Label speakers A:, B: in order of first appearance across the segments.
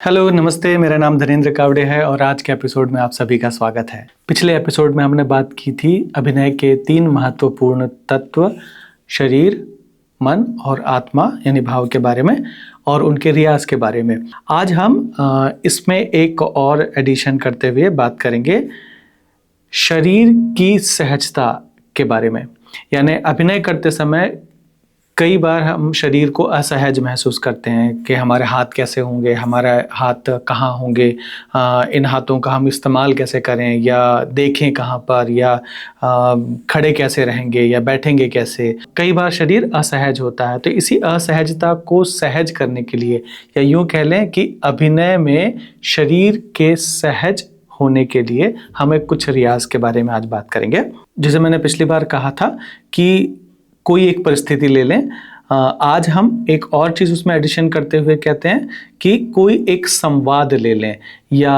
A: Hello, नमस्ते। मेरा नाम धनेंद्र कावड़े है और आज के एपिसोड में आप सभी का स्वागत है। पिछले एपिसोड में हमने बात की थी अभिनय के 3 महत्वपूर्ण तत्व शरीर, मन और आत्मा यानी भाव के बारे में और उनके रियाज के बारे में। आज हम इसमें एक और एडिशन करते हुए बात करेंगे शरीर की सहजता के बारे में। यानी अभिनय करते समय कई बार हम शरीर को असहज महसूस करते हैं कि हमारे हाथ कैसे होंगे, हमारे हाथ कहाँ होंगे, इन हाथों का हम इस्तेमाल कैसे करें या देखें कहाँ पर, या खड़े कैसे रहेंगे या बैठेंगे कैसे। कई बार शरीर असहज होता है, तो इसी असहजता को सहज करने के लिए या यूँ कह लें कि अभिनय में शरीर के सहज होने के लिए हमें कुछ रियाज के बारे में आज बात करेंगे। जैसे मैंने पिछली बार कहा था कि कोई एक परिस्थिति ले लें, आज हम एक और चीज़ उसमें एडिशन करते हुए कहते हैं कि कोई एक संवाद ले लें या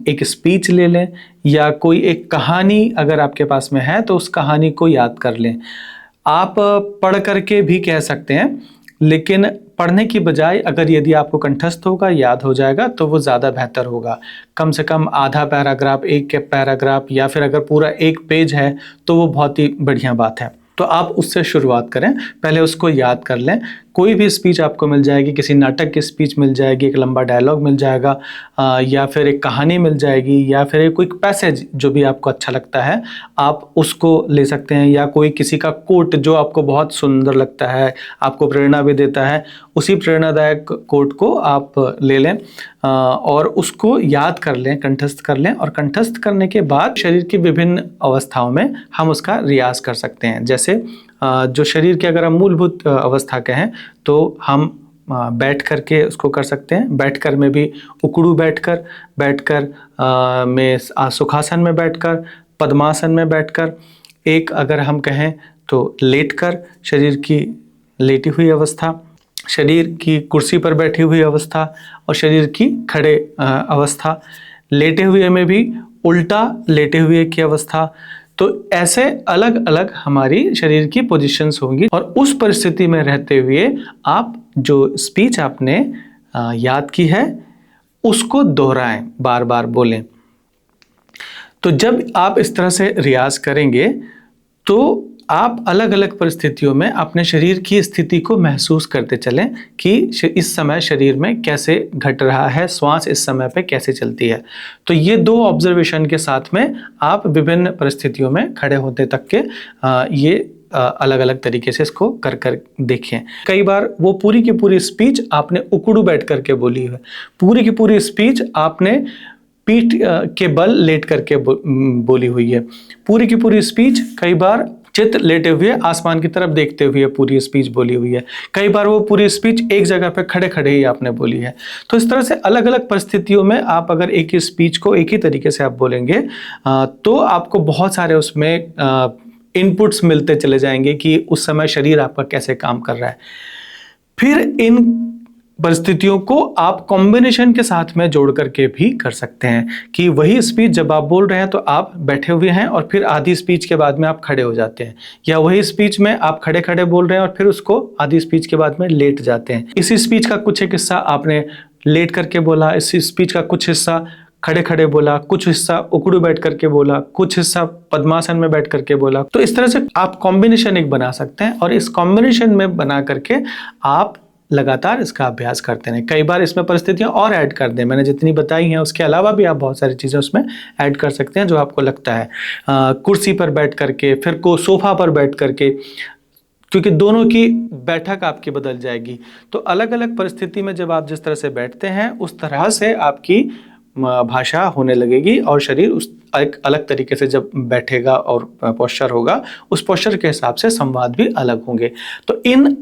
A: एक स्पीच ले लें या कोई एक कहानी अगर आपके पास में है तो उस कहानी को याद कर लें। आप पढ़ करके भी कह सकते हैं, लेकिन पढ़ने की बजाय अगर यदि आपको कंठस्थ होगा, याद हो जाएगा तो वो ज़्यादा बेहतर होगा। कम से कम आधा पैराग्राफ, एक के पैराग्राफ या फिर अगर पूरा एक पेज है तो वो बहुत ही बढ़िया बात है। तो आप उससे शुरुआत करें, पहले उसको याद कर लें। कोई भी स्पीच आपको मिल जाएगी, किसी नाटक की स्पीच मिल जाएगी, एक लंबा डायलॉग मिल जाएगा, या फिर एक कहानी मिल जाएगी, या फिर एक कोई पैसेज जो भी आपको अच्छा लगता है आप उसको ले सकते हैं, या कोई किसी का कोट जो आपको बहुत सुंदर लगता है, आपको प्रेरणा भी देता है, उसी प्रेरणादायक कोट को आप ले लें और उसको याद कर लें, कंठस्थ कर लें। और कंठस्थ करने के बाद शरीर की विभिन्न अवस्थाओं में हम उसका रियाज कर सकते हैं। जैसे जो शरीर के अगर हम मूलभूत अवस्था के हैं तो हम बैठ करके उसको कर सकते हैं। बैठकर में भी उकड़ू बैठकर में सुखासन में बैठकर, पद्मासन में बैठकर, एक अगर हम कहें तो लेटकर, शरीर की लेटी हुई अवस्था, शरीर की कुर्सी पर बैठी हुई अवस्था और शरीर की खड़े अवस्था, लेटे हुए में भी उल्टा लेटे हुए की अवस्था। तो ऐसे अलग अलग हमारी शरीर की पोजीशंस होंगी और उस परिस्थिति में रहते हुए आप जो स्पीच आपने याद की है उसको दोहराएं, बार बार बोलें। तो जब आप इस तरह से रियाज करेंगे तो आप अलग अलग परिस्थितियों में अपने शरीर की स्थिति को महसूस करते चलें कि इस समय शरीर में कैसे घट रहा है, श्वास इस समय पे कैसे चलती है। तो ये 2 ऑब्जर्वेशन के साथ में आप विभिन्न परिस्थितियों में खड़े होते तक के ये अलग अलग तरीके से इसको कर कर देखें। कई बार वो पूरी की पूरी स्पीच आपने उकड़ू बैठ करके बोली है, पूरी की पूरी स्पीच आपने पीठ के बल लेट करके बोली हुई है, पूरी की पूरी स्पीच कई बार चित लेटे हुए आसमान की तरफ देखते हुए पूरी स्पीच बोली हुई है, कई बार वो पूरी स्पीच एक जगह पे खड़े खड़े ही आपने बोली है। तो इस तरह से अलग अलग परिस्थितियों में आप अगर एक ही स्पीच को एक ही तरीके से आप बोलेंगे तो आपको बहुत सारे उसमें इनपुट्स मिलते चले जाएंगे कि उस समय शरीर आपका कैसे काम कर रहा है। फिर इन परिस्थितियों को आप कॉम्बिनेशन के साथ में जोड़ करके भी कर सकते हैं कि वही स्पीच जब आप बोल रहे हैं तो आप बैठे हुए हैं और फिर आधी स्पीच के बाद में आप खड़े हो जाते हैं, या वही स्पीच में आप खड़े खड़े बोल रहे हैं और फिर उसको आधी स्पीच के बाद में लेट जाते हैं। इसी स्पीच का कुछ एक हिस्सा आपने लेट करके बोला, इसी स्पीच का कुछ हिस्सा खड़े खड़े बोला, कुछ हिस्सा उकड़ू बैठ करके बोला, कुछ हिस्सा पद्मासन में बैठ करके बोला। तो इस तरह से आप कॉम्बिनेशन एक बना सकते हैं और इस कॉम्बिनेशन में बना करके आप लगातार इसका अभ्यास करते रहें। कई बार इसमें परिस्थितियां और ऐड कर दें, मैंने जितनी बताई हैं उसके अलावा भी आप बहुत सारी चीज़ें उसमें ऐड कर सकते हैं जो आपको लगता है। कुर्सी पर बैठ करके, फिर को सोफा पर बैठ करके, क्योंकि दोनों की बैठक आपकी बदल जाएगी। तो अलग अलग परिस्थिति में जब आप जिस तरह से बैठते हैं उस तरह से आपकी भाषा होने लगेगी और शरीर उस एक अलग तरीके से जब बैठेगा और पोस्चर होगा, उस पोस्चर के हिसाब से संवाद भी अलग होंगे। तो इन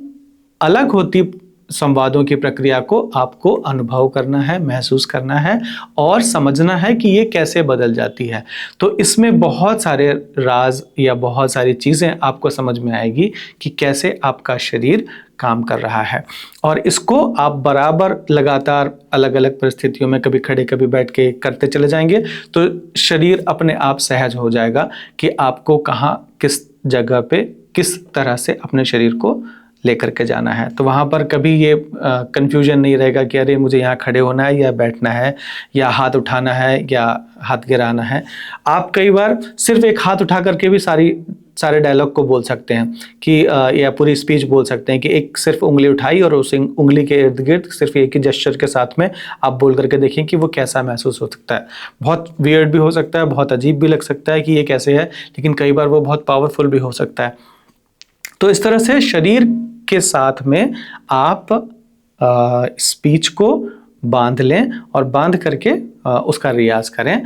A: अलग होती संवादों की प्रक्रिया को आपको अनुभव करना है, महसूस करना है और समझना है कि ये कैसे बदल जाती है। तो इसमें बहुत सारे राज या बहुत सारी चीज़ें आपको समझ में आएगी कि कैसे आपका शरीर काम कर रहा है, और इसको आप बराबर लगातार अलग अलग परिस्थितियों में कभी खड़े कभी बैठ के करते चले जाएंगे तो शरीर अपने आप सहज हो जाएगा कि आपको कहाँ किस जगह पे किस तरह से अपने शरीर को लेकर के जाना है। तो वहाँ पर कभी ये कन्फ्यूजन नहीं रहेगा कि अरे मुझे यहाँ खड़े होना है या बैठना है या हाथ उठाना है या हाथ गिराना है। आप कई बार सिर्फ एक हाथ उठा करके भी सारे डायलॉग को बोल सकते हैं कि या पूरी स्पीच बोल सकते हैं कि एक सिर्फ उंगली उठाई और उस उंगली के इर्द गिर्द सिर्फ एक ही जेस्चर के साथ में आप बोल करके देखें कि वो कैसा महसूस हो सकता है। बहुत वियर्ड भी हो सकता है, बहुत अजीब भी लग सकता है कि ये कैसे है, लेकिन कई बार वो बहुत पावरफुल भी हो सकता है। तो इस तरह से शरीर के साथ में आप स्पीच को बांध लें और बांध करके उसका रियाज करें।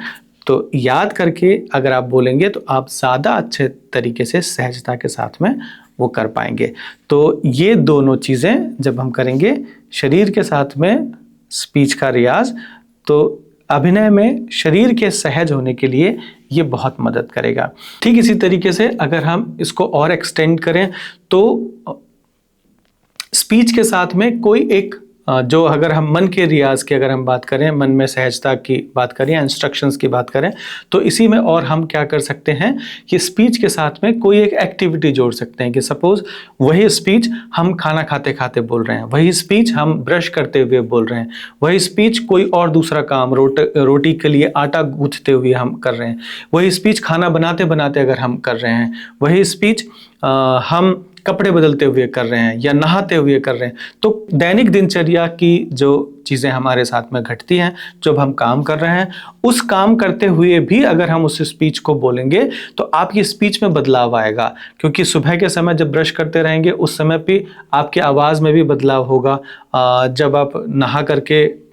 A: तो याद करके अगर आप बोलेंगे तो आप ज़्यादा अच्छे तरीके से सहजता के साथ में वो कर पाएंगे। तो ये दोनों चीज़ें जब हम करेंगे, शरीर के साथ में स्पीच का रियाज, तो अभिनय में शरीर के सहज होने के लिए ये बहुत मदद करेगा। ठीक इसी तरीके से अगर हम इसको और एक्सटेंड करें तो स्पीच के साथ में कोई एक जो अगर हम मन के रियाज की अगर हम बात करें, मन में सहजता की बात करें या इंस्ट्रक्शंस की बात करें, तो इसी में और हम क्या कर सकते हैं कि स्पीच के साथ में कोई एक एक्टिविटी जोड़ सकते हैं कि सपोज वही स्पीच हम खाना खाते खाते बोल रहे हैं, वही स्पीच हम ब्रश करते हुए बोल रहे हैं, वही स्पीच कोई और दूसरा काम रोटी के लिए आटा गूंथते हुए हम कर रहे हैं, वही स्पीच खाना बनाते बनाते अगर हम कर रहे हैं, वही स्पीच हम कपड़े बदलते हुए कर रहे हैं या नहाते हुए कर रहे हैं। तो दैनिक दिनचर्या की जो चीज़ें हमारे साथ में घटती हैं, जब हम काम कर रहे हैं, उस काम करते हुए भी अगर हम उस स्पीच को बोलेंगे तो आपकी स्पीच में बदलाव आएगा। क्योंकि सुबह के समय जब ब्रश करते रहेंगे उस समय पे आपकी आवाज़ में भी बदलाव होगा। जब आप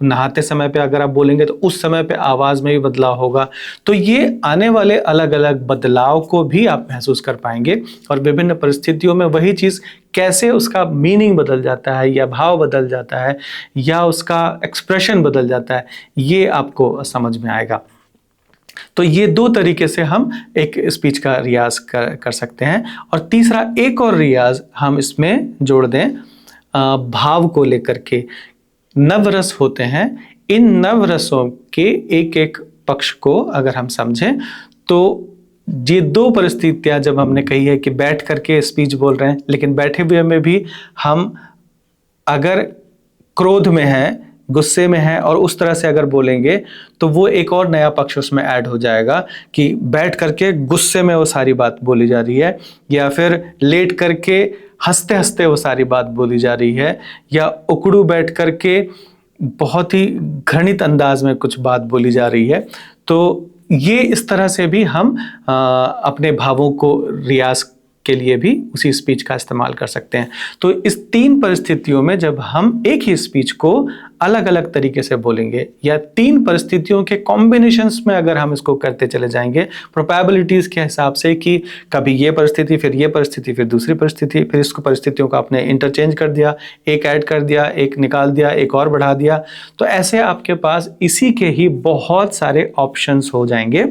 A: नहाते समय पे अगर आप बोलेंगे तो उस समय पे आवाज़ में भी बदलाव होगा। तो ये आने वाले अलग अलग बदलाव को भी आप महसूस कर पाएंगे और विभिन्न परिस्थितियों में वही चीज़ कैसे उसका मीनिंग बदल जाता है या भाव बदल जाता है या उसका एक्सप्रेशन बदल जाता है, ये आपको समझ में आएगा। तो ये दो तरीके से हम एक स्पीच का रियाज कर सकते हैं। और तीसरा एक और रियाज हम इसमें जोड़ दें भाव को लेकर के। नवरस होते हैं, इन नवरसों के एक एक पक्ष को अगर हम समझें तो ये दो परिस्थितियां जब हमने कही है कि बैठ करके स्पीच बोल रहे हैं, लेकिन बैठे हुए में भी हम अगर क्रोध में हैं, गुस्से में हैं और उस तरह से अगर बोलेंगे तो वो एक और नया पक्ष उसमें ऐड हो जाएगा कि बैठ करके गुस्से में वो सारी बात बोली जा रही है, या फिर लेट करके हंसते हंसते वो सारी बात बोली जा रही है, या उकड़ू बैठ करके बहुत ही घृणित अंदाज में कुछ बात बोली जा रही है। तो ये इस तरह से भी हम अपने भावों को रियाज के लिए भी उसी स्पीच का इस्तेमाल कर सकते हैं। तो इस तीन परिस्थितियों में जब हम एक ही स्पीच को अलग अलग तरीके से बोलेंगे या तीन परिस्थितियों के कॉम्बिनेशंस में अगर हम इसको करते चले जाएंगे प्रोबेबिलिटीज़ के हिसाब से कि कभी ये परिस्थिति फिर ये परिस्थिति फिर दूसरी परिस्थिति, फिर इसको परिस्थितियों को आपने इंटरचेंज कर दिया, एक ऐड कर दिया, एक निकाल दिया, एक और बढ़ा दिया, तो ऐसे आपके पास इसी के ही बहुत सारे ऑप्शंस हो जाएंगे।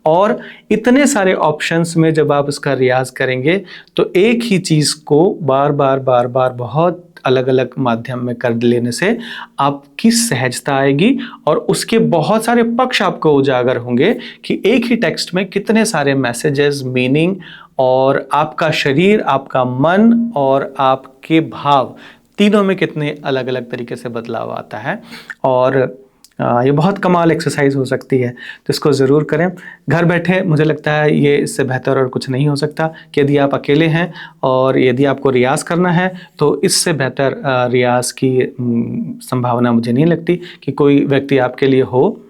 A: और इतने सारे ऑप्शंस में जब आप इसका रियाज करेंगे तो एक ही चीज़ को बार बार बहुत अलग अलग माध्यम में कर लेने से आपकी सहजता आएगी और उसके बहुत सारे पक्ष आपको उजागर होंगे कि एक ही टेक्स्ट में कितने सारे मैसेजेस, मीनिंग और आपका शरीर, आपका मन और आपके भाव तीनों में कितने अलग अलग तरीके से बदलाव आता है। और ये बहुत कमाल एक्सरसाइज हो सकती है, तो इसको ज़रूर करें घर बैठे। मुझे लगता है ये इससे बेहतर और कुछ नहीं हो सकता कि यदि आप अकेले हैं और यदि आपको रियाज करना है तो इससे बेहतर रियाज की संभावना मुझे नहीं लगती कि कोई व्यक्ति आपके लिए हो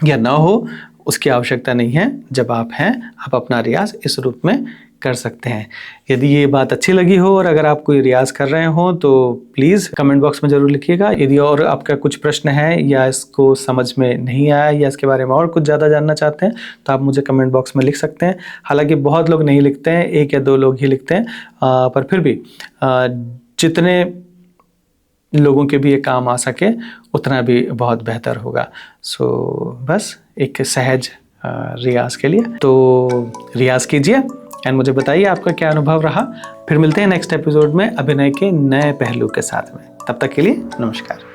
A: या ना हो, उसकी आवश्यकता नहीं है। जब आप हैं आप अपना रियाज इस रूप में कर सकते हैं। यदि ये बात अच्छी लगी हो और अगर आप कोई रियाज कर रहे हो तो प्लीज़ कमेंट बॉक्स में ज़रूर लिखिएगा। यदि और आपका कुछ प्रश्न है या इसको समझ में नहीं आया या इसके बारे में और कुछ ज़्यादा जानना चाहते हैं तो आप मुझे कमेंट बॉक्स में लिख सकते हैं। हालांकि बहुत लोग नहीं लिखते हैं, 1 या 2 लोग ही लिखते हैं, पर फिर भी जितने लोगों के भी ये काम आ सके उतना भी बहुत बेहतर होगा। सो बस एक सहज रियाज के लिए तो रियाज कीजिए एंड मुझे बताइए आपका क्या अनुभव रहा। फिर मिलते हैं नेक्स्ट एपिसोड में अभिनय के नए पहलू के साथ में। तब तक के लिए नमस्कार।